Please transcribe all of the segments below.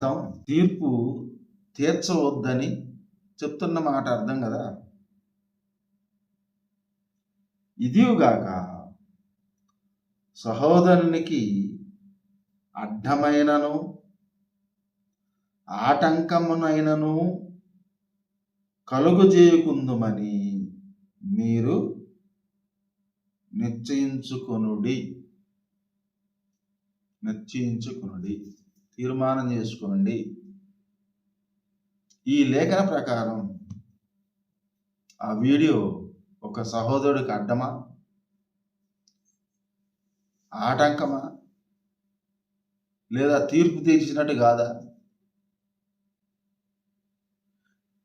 తీర్పు తీర్చవద్దని చెప్తున్న మాట అర్థం కదా. ఇదిగాక సహోదరునికి అడ్డమైనను ఆటంకమునైనను కలుగజేయకుందుమని మీరు నిశ్చయించుకొనుడి. తీర్మానం చేసుకోండి. ఈ లేఖన ప్రకారం ఆ వీడియో ఒక సహోదరుడికి అడ్డమా, ఆటంకమా, లేదా తీర్పు తీర్చినట్టు కాదా?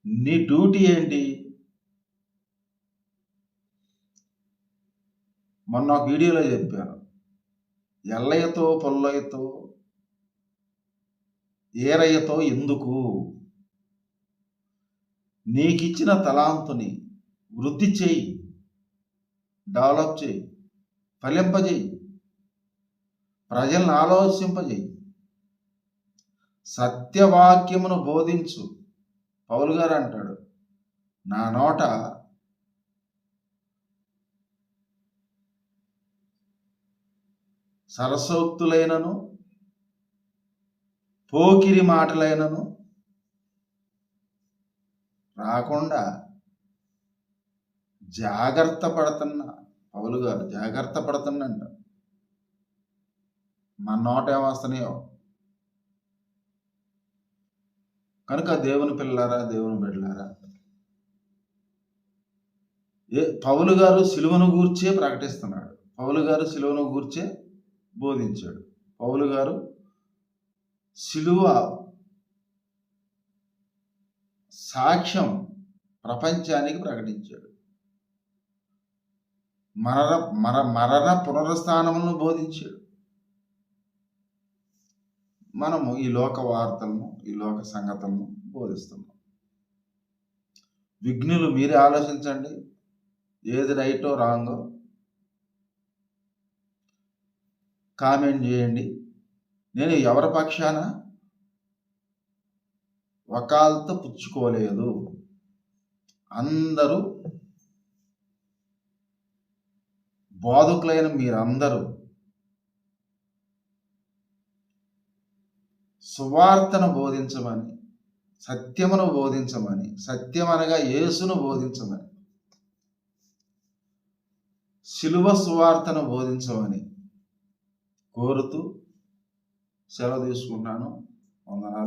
నీ డ్యూటీ ఏంటి? మొన్న ఒక వీడియోలో చెప్పాను, ఎల్లయ్యతో పొల్లయ్యతో ఏరయ్యతో ఎందుకు? నీకిచ్చిన తలాంతుని వృద్ధి చేయి, డెవలప్ చేయి, ఫలింపజేయి, ప్రజలను ఆలోచింపజేయి, సత్యవాక్యమును బోధించు. పౌలు గారు అంటాడు, నా నోట సరసోక్తులైనను పోకిరి మాటలైనను రాకుండా జాగ్రత్త పడుతున్నా. పౌలు గారు జాగ్రత్త పడుతున్నంట. మన నోట ఏమొస్తున్నాయో. కనుక దేవుని పిల్లారా, దేవుని బిడ్డలారా, పౌలు గారు సిలువను గూర్చే ప్రకటిస్తున్నాడు. పౌలు గారు సిలువను గూర్చే బోధించాడు. పౌలు గారు సిలువ సాక్ష్యం ప్రపంచానికి ప్రకటించాడు. మరణ పునరుత్థానములను బోధించాడు. మనము ఈ లోక వార్తలను, ఈ లోక సంగతులను బోధిస్తున్నాం. విఘ్నులు మీరే ఆలోచించండి, ఏది రైటో రాంగో కామెంట్ చేయండి. నేను ఎవరి పక్షాన వకాల్త పుచ్చుకోలేదు. అందరూ బోధకులైన మీరందరూ సువార్తను బోధించమని, సత్యమును బోధించమని, సత్యమనగా యేసును బోధించమని, శిలువ సువార్తను బోధించమని కోరుతూ సెలవు తీసుకుంటాను. వందనాలు.